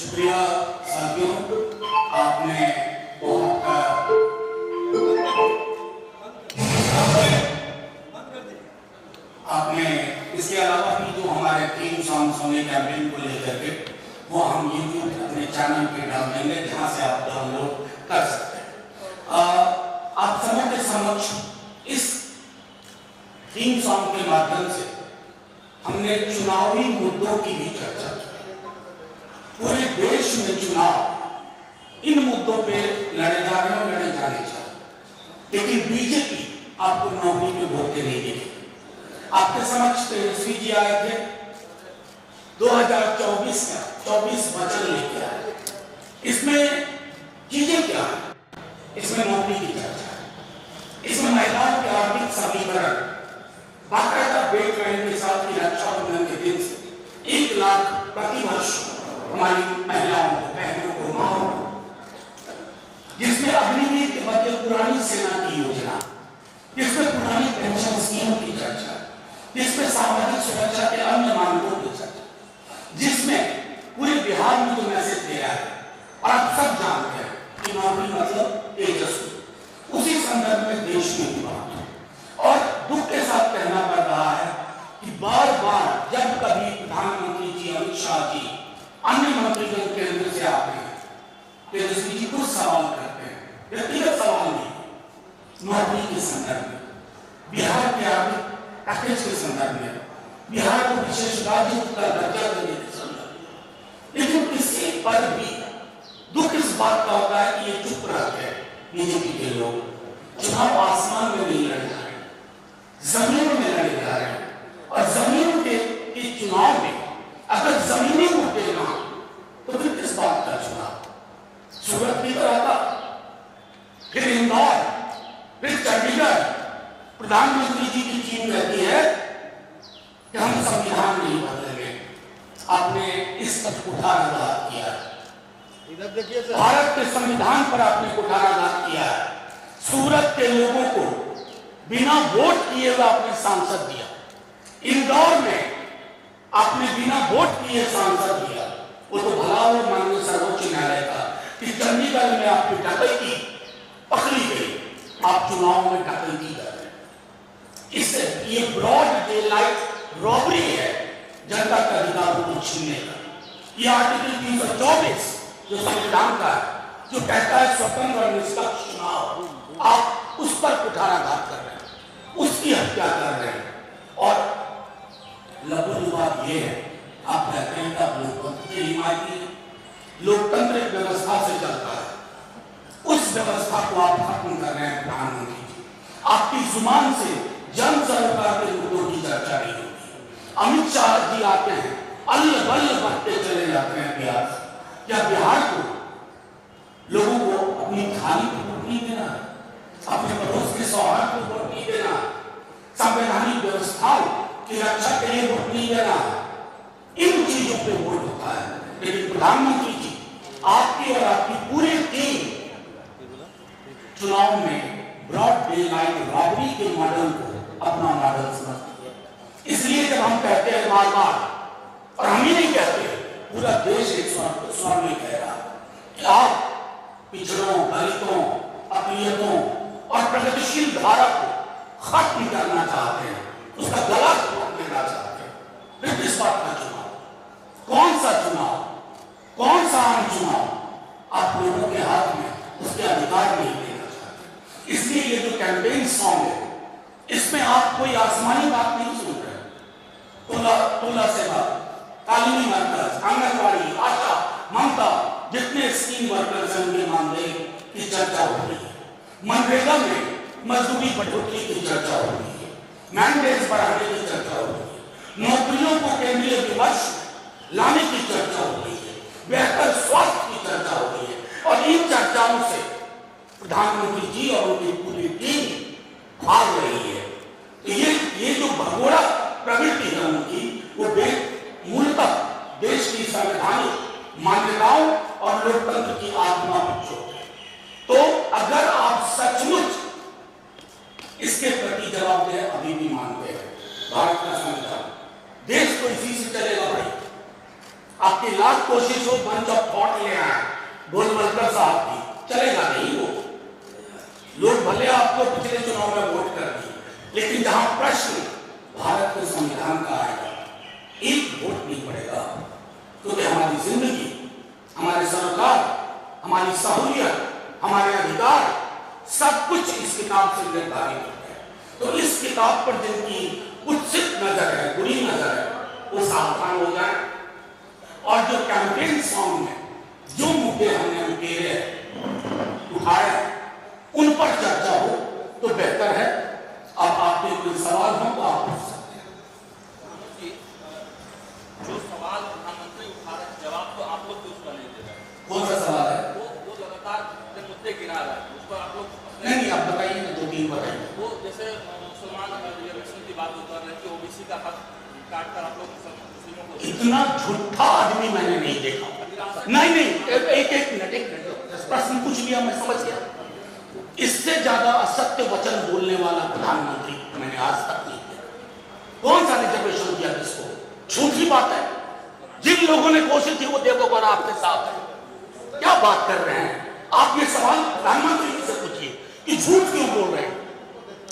शुक्रिया साथियों, आपने इसके अलावा भी जो हमारे थीम सॉन्ग सोने कैंपेन को लेकर के वो हम यूट्यूब अपने चैनल पे डाल देंगे, जहां से आप डाउनलोड कर सकते हैं। आप सबके समक्ष इस थीम सॉन्ग के माध्यम से हमने चुनावी मुद्दों की भी चर्चा की। पूरे देश में चुनाव इन मुद्दों पे लड़े जा रहे हैं, लड़े जाने चाहिए, लेकिन बीजेपी आपको नौकरी पे बोलते नहीं देगी। आपके समक्ष तेजस्वी जी आए थे 2024 का 24 वचन लेके आए। इसमें चीजें क्या है? इसमें नौकरी की चर्चा है, इसमें महिलाओं के आर्थिक समीकरण, बाकायदा बेटलाइन के साथ की रक्षाबंधन के दिन से 1 लाख प्रति वर्ष हमारी महिलाओं को, बहनों को, माओ को, जिसमें अग्निवीर के बदले पुरानी सेना की योजना, जिसमें पुरानी पेंशन स्कीम की चर्चा, जिसमें सामाजिक सुरक्षा के अन्य मानकों की चर्चा, जिसमें पूरे बिहार में जो मैसेज दिया है और आप सब जानते हैं कि नौकरी मतलब तेजस्वी, उसी संदर्भ में देश में की बात है। और दुख के साथ कहना पड़ रहा है कि बार बार जब कभी प्रधानमंत्री जी, अमित शाह जी, अन्य मंत्रीगण केंद्र से आते हैं, तेजस्वी जी कुछ सवाल करते हैं, व्यक्तिगत सवाल नहीं, नौकरी के संदर्भ में, बिहार के आर्थिक पैकेज के संदर्भ में, बिहार को विशेष राज्य का दर्जा देने के संदर्भ में। लेकिन किसी पर भी दुख इस बात का होता है कि ये चुप रहते हैं बीजेपी के लोग। चुनाव आसमान में नहीं लड़े जा रहे, जमीन में लड़े जा रहे हैं, और जमीन के चुनाव में अगर जमीनी मुद्दे ना तो फिर किस बात का चुनाव? सूरत की तरह था, फिर इंदौर, फिर चंडीगढ़। प्रधानमंत्री जी की चीन रहती है कि हम संविधान नहीं बदलेंगे। आपने इस पर कुठाराघात किया, इधर देखिए, भारत के संविधान पर आपने कुठाराघात किया है। सूरत के लोगों को बिना वोट किए हुए आपने सांसद दिया, इंदौर में आपने बिना वोट किए सांसद दिया। वो तो भला हो माननीय सर्वोच्च न्यायालय का कि चंडीगढ़ में आपकी डकैती पकड़ी गई, आप चुनाव में डकैती कर रहे हैं। इससे ये ब्रॉड डे लाइट रॉबरी है जनता के अधिकारों को छीनने का। ये आर्टिकल 324 जो संविधान का है, जो कहता है स्वतंत्र और निष्पक्ष चुनाव, आप उस पर कुठाराघात कर रहे हैं, उसकी हत्या कर रहे हैं। और लघु बात ये है, आप कहते हैं कि लोकतंत्र की हिमायती है, लोकतंत्र एक व्यवस्था से चलता है, उस व्यवस्था को आप खत्म कर रहे हैं। प्रधानमंत्री जी, आपकी जुबान से जन सरकार के मुद्दों की चर्चा नहीं होती। अमित शाह जी आते हैं, अल्ल बल्ल बढ़ते चले जाते हैं बिहार से। क्या बिहार को लोगों को अपनी थाली को वोट नहीं देना, अपने पड़ोस के सौहार्द को वोट नहीं देना, संवैधानिक व्यवस्थाओं की रक्षा के लिए वोट नहीं देना, इन चीजों पे वोट होता है। लेकिन प्रधानमंत्री जी, आपकी और आपकी पूरी टीम चुनाव में ब्रॉड डे लाइट रॉबरी के मॉडल को अपना मॉडल समझती है। इसलिए जब हम कहते हैं बार बार, और हम ही नहीं कहते, पूरा देश एक स्वर में कह रहा कि आप पिछड़ों, दलितों, अकलियतों और प्रगतिशील धारा को खत्म करना चाहते हैं, उसका गला तोड़ देना चाहते हैं। फिर किस बात का चुनाव? कौन सा चुनाव? कौन सा आम चुनाव आप लोगों के हाथ में उसके अधिकार नहीं देना चाहते? इसलिए ये जो कैंपेन सॉन्ग है, इसमें आप कोई आसमानी बात नहीं सुन रहे। टोला सेवा, तालीमी मरकज, आंगनबाड़ी, आशा, ममता, जितने स्कीम वर्कर्स हैं उनके मामले की चर्चा हो रही है। मनरेगा में मजदूरी बढ़ोतरी की चर्चा हो रही है, मैंडेट्स बढ़ाने की चर्चा हो रही है, नौकरियों को केंद्रीय विमर्श लाने की चर्चा हो रही है, बेहतर स्वास्थ्य की चर्चा हो रही है। और इन चर्चाओं से प्रधानमंत्री जी और उनकी पूरी टीम भाग रही है। तो ये जो भगोड़ा प्रवृत्ति है उनकी, वो मूलतः देश की संवैधानिक मान्यताओं और लोकतंत्र की आत्मा में चोट है। तो अगर आप सचमुच इसके प्रति जवाबदेह अभी भी मानते हैं, भारत का संविधान, देश तो इसी से चलेगा भाई। आपकी लाख कोशिश हो, बंद ऑफ गोलवलकर साहब की, चलेगा नहीं वो। लोग भले आपको पिछले चुनाव में वोट कर दिए, लेकिन जहां प्रश्न भारत के संविधान का आएगा, एक वोट नहीं पड़ेगा, क्योंकि हमारी जिंदगी, हमारे सरकार, हमारी सहूलियत, हमारे अधिकार सब कुछ इस किताब से निर्धारित है। तो इस किताब पर जिनकी कुत्सित नजर है, बुरी नजर है, वो सावधान हो जाए। और जो कैंपेन सॉन्ग में जो मुद्दे हमने उठाए उन पर चर्चा हो तो बेहतर है। अब आपके कोई सवाल हो तो आप पूछ सकते हैं। जो सवाल प्रधानमंत्री उठा रहे हैं, जवाब तो आप लोग उसका नहीं दे रहे। कौन सा सवाल है? वो लगातार मुद्दे गिरा रहा है, उस पर आप लोग नहीं, आप बताइए ना, 2-3 बताइए। वो जैसे मुसलमान रिजर्वेशन की बात कर रहे हैं कि ओबीसी का हक काट कर आप लोग मुस्लिमों को, इतना झूठा आदमी मैंने नहीं देखा। नहीं, एक मिनट, प्रश्न पूछ लिया, मैं समझ गया। इससे ज्यादा असत्य वचन बोलने वाला प्रधानमंत्री मैंने आज तक नहीं किया। कौन सा रिजर्वेशन किया किसको? झूठी बात है। जिन लोगों ने कोशिश की वो देवगौड़ा आपके साथ है। क्या बात कर रहे हैं आप? ये सवाल प्रधानमंत्री जी से पूछिए कि झूठ क्यों बोल रहे हैं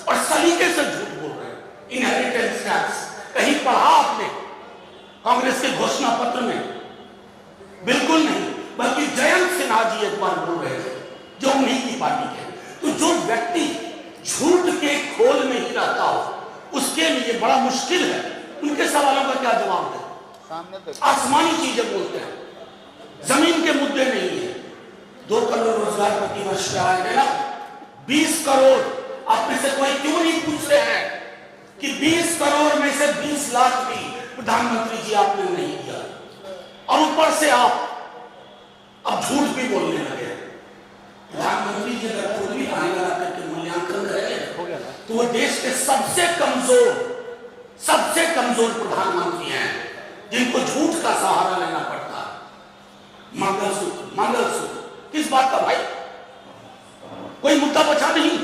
और सलीके से झूठ बोल रहे हैं। इनहेरिटेंस टैक्स कहीं पढ़ा आपने कांग्रेस के घोषणा पत्र में? बिल्कुल नहीं, बल्कि जयंत सिन्हा जी एक बार बोल रहे थे, जो उन्हीं की पार्टी के। तो जो व्यक्ति झूठ के खोल में ही रहता हो, उसके लिए बड़ा मुश्किल है उनके सवालों का क्या जवाब दे। आसमानी चीजें बोलते हैं, जमीन के मुद्दे नहीं है। 2 करोड़ रोजगार प्रति वर्ष आएगा ना, 20 करोड़। आप में से कोई क्यों नहीं पूछ रहे हैं कि 20 करोड़ में से 20 लाख भी प्रधानमंत्री जी आपने नहीं दिया, और ऊपर से आप अब झूठ भी बोलने लगे। प्रधानमंत्री जी अगर खुद भी आने लगा करके मूल्यांकन करेंगे तो वो देश के सबसे कमजोर प्रधानमंत्री हैं, जिनको झूठ का सहारा लेना पड़ता है। मंगलसूत्र किस बात का भाई? कोई मुद्दा बचा नहीं।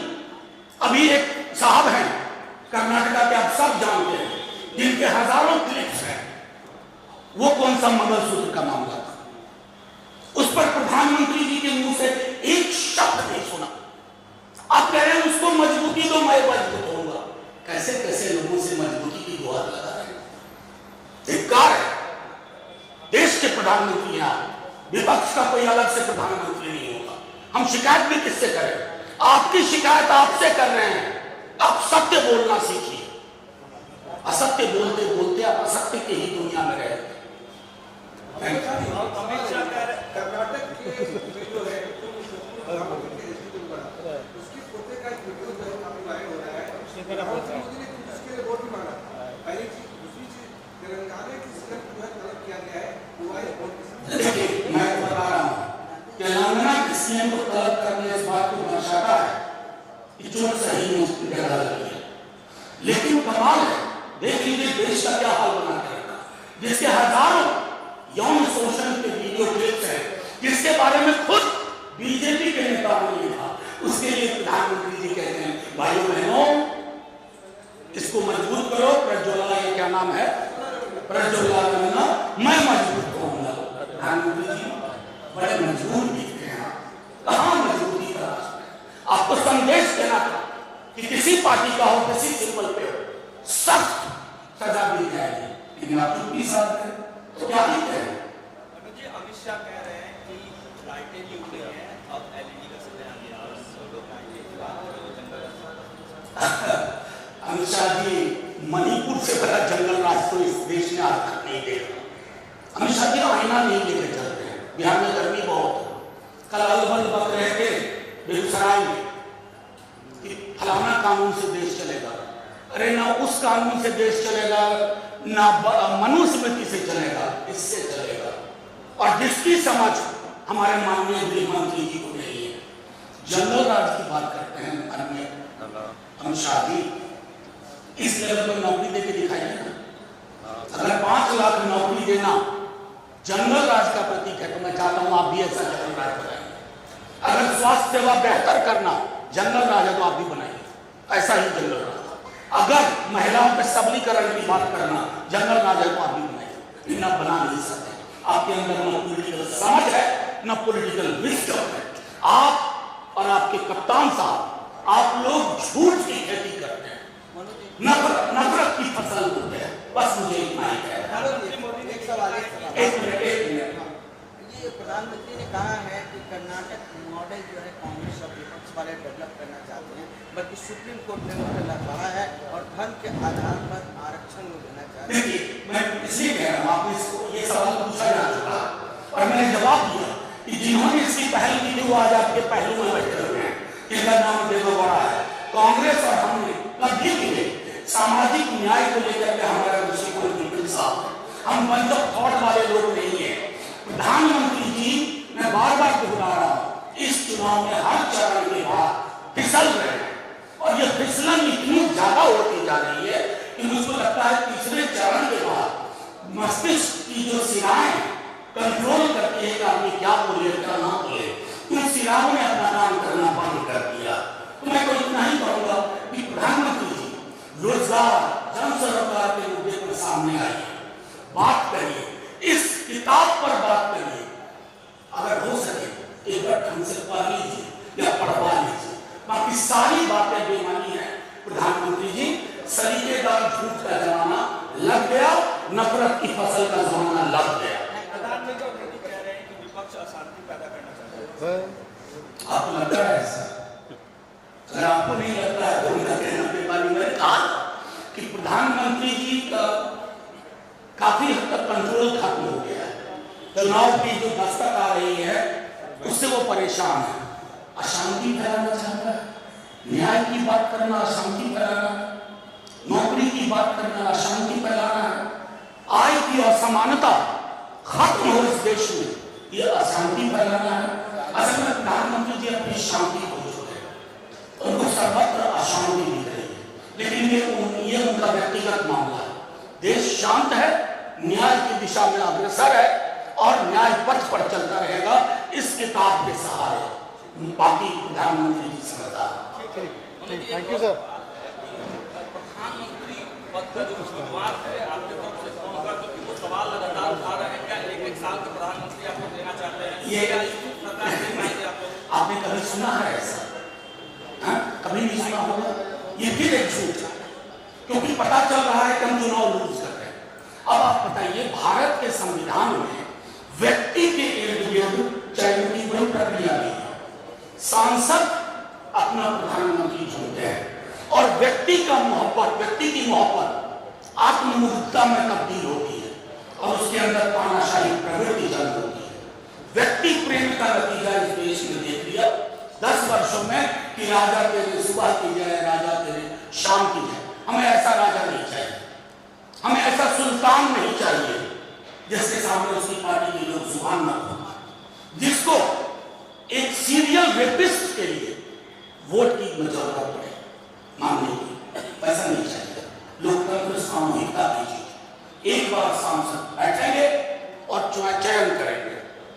अभी एक साहब हैं कर्नाटका के, आप सब जानते हैं, जिनके हजारों क्लिप्स हैं। वो कौन सा मंगलसूत्र का मामला था? उस पर प्रधानमंत्री जी के मुंह से एक शब्द नहीं सुना। आप कह रहे हैं उसको मजबूती दो, मैं मजबूत होऊंगा। कैसे कैसे लोगों से मजबूती की गुहार लगा रहे हैं। धिक्कार है। देश के प्रधानमंत्री हैं, विपक्ष का कोई अलग से प्रधानमंत्री नहीं होगा। हम शिकायत भी किससे करें? आपकी शिकायत आपसे कर रहे हैं। आप सत्य बोलना सीखिए। असत्य बोलते बोलते आप असत्य की ही दुनिया में रहे। कर्नाटक के जो है उसकी पोते का एक वीडियो जो है काफी वायरल हो रहा है। मोदी ने उसके लिए वोट भी मांगा। पहली चीज, दूसरी चीज, तेलंगाना की सीएम जो है तलब किया गया है, वो आई वोट। देखिए, मैं बता रहा हूँ, तेलंगाना की सीएम को तलब करने इस बात को दर्शाता है कि चोट सही में उसकी जगह लगी है। लेकिन कमाल है, देख लीजिए देश का क्या हाल बना के रखा, जिसके हजारों यौन शोषण के वीडियो क्लिप्स हैं, जिसके बारे में खुद बीजेपी के नेताओं ने लिखा। उसके लिए प्रधानमंत्री जी कहते हैं, भाइयों बहनों, इसको मजबूत करो। प्रज्वला, ये क्या नाम है, प्रज्वला करना, मैं मजबूत होऊंगा। प्रधानमंत्री जी बड़े मजबूत दिखते हैं। कहां मजबूती का रास्ता? आपको संदेश देना था कि किसी पार्टी का हो, किसी सिंबल पे हो, सख्त सजा दी जाएगी, लेकिन आप चुप्पी साध रहे तो क्या ही कहें? अमित शाह कह रहे हैं कि लाइटें भी उड़ गई हैं, अब एलईडी का समय आ गया। अमित शाह जी मणिपुर से बड़ा जंगल राज तो इस देश ने आज तक नहीं देखा। अमित शाह जी आईना नहीं लेकर चलते हैं। बिहार में गर्मी बहुत है। कल अलबल बक रहे थे बेगूसराय में कि फलाना कानून से देश चलेगा। अरे ना उस कानून से देश चलेगा, ना मनुस्मृति से चलेगा, इससे चलेगा। और जिसकी समझ हमारे माननीय गृह मंत्री जी को नहीं है। जंगल राज की बात करते हैं अन्य अमित शाह जी, इस लेवल पर नौकरी देके दिखाइए ना। अगर 5 लाख नौकरी देना जंगल राज का प्रतीक है तो मैं चाहता हूं आप भी ऐसा जंगल राज बनाइए। अगर स्वास्थ्य सेवा बेहतर करना जंगल राज है तो आप भी बनाइए ऐसा ही जंगल राज। अगर महिलाओं के सबलीकरण की बात करना जंगल राज है तो आप भी बनाइए। बिना बना नहीं सकते। आपके अंदर न पूरी समझ है, न पॉलिटिकल विजडम है। आप और आपके कप्तान साहब, आप लोग झूठ की खेती करते हैं, नफरत की फसल बोते हैं। बस मुझे इतना ही कहना है। एक सवाल एक मिनट। ये प्रधानमंत्री ने कहा है कि कर्नाटक मॉडल जो है कांग्रेस और विपक्ष वाले डेवलप करना चाहते हैं, बल्कि सुप्रीम कोर्ट ने उनको कहा है और धर्म के आधार पर आरक्षण वो देना चाहते हैं। देखिए, मैं इसलिए कह रहा हूँ, आपने इसको ये सवाल पूछा जा चुका और मैंने जवाब दिया कि जिन्होंने इसकी पहल की थी वो आज आपके पहलू में बैठे हुए हैं, इनका नाम देवगौड़ा है। कांग्रेस और हमने कभी भी सामाजिक न्याय को लेकर के हमारा दृष्टिकोण बिल्कुल साफ है। हम बंद थॉट वाले लोग नहीं है। प्रधानमंत्री जी, मैं बार बार दोहरा रहा हूं, इस चुनाव में हर चरण के बाद फिसल रहे हैं और ये फिसलन इतनी ज्यादा होती जा रही है कि मुझको लगता है तीसरे चरण के बाद मस्तिष्क की जो सिराएं कंट्रोल करती है कि आपने क्या बोले क्या ना बोले, उन सिराओं ने अपना काम करना बंद कर दिया। तो मैं तो इतना ही कहूंगा कि प्रधानमंत्री जी रोजगार, जन सरोकार के मुद्दे पर सामने आइए, बात करिए, इस किताब पर बात करिए। अगर हो सके एक बार ढंग से पढ़ लीजिए या पढ़वा लीजिए। बाकी सारी बातें बेमानी है। प्रधानमंत्री जी, सलीकेदार झूठ का जमाना लग गया, नफरत की फसल का जमाना लग गया। प्रधानमंत्री मोदी कह रहे हैं कि विपक्ष अशांति पैदा करना चाहता है। आपको लगता है ऐसा? अगर आपको नहीं लगता है तो मेरा कहना बेमानी। मैंने कहा कि प्रधानमंत्री जी का काफी हद तक कंट्रोल खत्म हो गया है। चुनाव की जो दस्तक आ रही है उससे वो परेशान है। अशांति फैलाना चाहता है, न्याय की बात करना अशांति फैलाना, नौकरी की बात करना अशांति फैलाना है, आय की असमानता खत्म हो इस देश में, ये अशांति फैलाना है। असल में प्रधानमंत्री जी अपनी शांति खो चुके हैं, उनको सर्वत्र अशांति दिख रही है, लेकिन ये उनका व्यक्तिगत मामला है। देश शांत है, न्याय की दिशा में अग्रसर है और न्याय पथ पर चलता रहेगा इस किताब के सहारे। बाकी प्रधानमंत्री जी समझदार। Thank you sir. प्रधानमंत्री पद का जो उम्मीदवार है आपके तरफ से कौन होगा, क्योंकि वो सवाल लगातार उठा रहे हैं, क्या एक साल के प्रधानमंत्री आपको देना चाहते हैं? ये सरकार से मांगे आप लोग। आपने कभी सुना है ऐसा? कभी नहीं सुना होगा। ये फिर एक झूठ है, क्योंकि पता चल रहा है कि हम चुनाव लूज कर रहे हैं। अब आप बताइए, भारत के संविधान में व्यक्ति के इर्द गिर्द चयन की कोई प्रक्रिया नहीं है। सांसद अपना प्रधानमंत्री चुनते हैं और व्यक्ति की मोहब्बत आत्ममुग्धता में तब्दील होती है और उसके अंदर तानाशाही प्रवृत्ति जन्म होती है। व्यक्ति प्रेम का नतीजा इस देश में देख लिया 10 वर्षों में कि राजा तेरे सुबह की जाए, राजा तेरे शाम की जाए। हमें ऐसा राजा नहीं चाहिए, हमें ऐसा सुल्तान नहीं चाहिए जिसके सामने उसकी पार्टी के लोग जुबान न खोलें, जिसको एक सीरियल रेपिस्ट के लिए वोट की जरूरत पड़े मांगने की। ऐसा नहीं चाहिए। लोकतंत्र सामूहिकता की चीज। एक बार सांसद बैठेंगे और चयन करेंगे।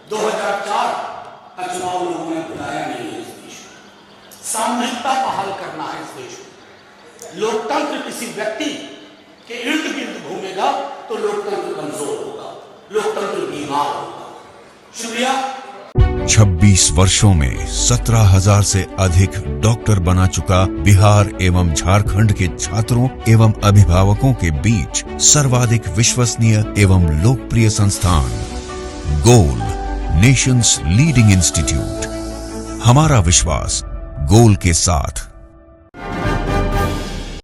2004 का चुनाव लोगों ने बुलाया नहीं है इस देश में। सामूहिकता बहाल करना है इस देश में। लोकतंत्र किसी व्यक्ति के इर्द गिर्द घूमेगा तो लोकतंत्र कमजोर होगा, लोकतंत्र बीमार होगा। शुक्रिया। 26 वर्षों में 17,000 से अधिक डॉक्टर बना चुका बिहार एवं झारखंड के छात्रों एवं अभिभावकों के बीच सर्वाधिक विश्वसनीय एवं लोकप्रिय संस्थान गोल, नेशंस लीडिंग इंस्टीट्यूट। हमारा विश्वास गोल के साथ।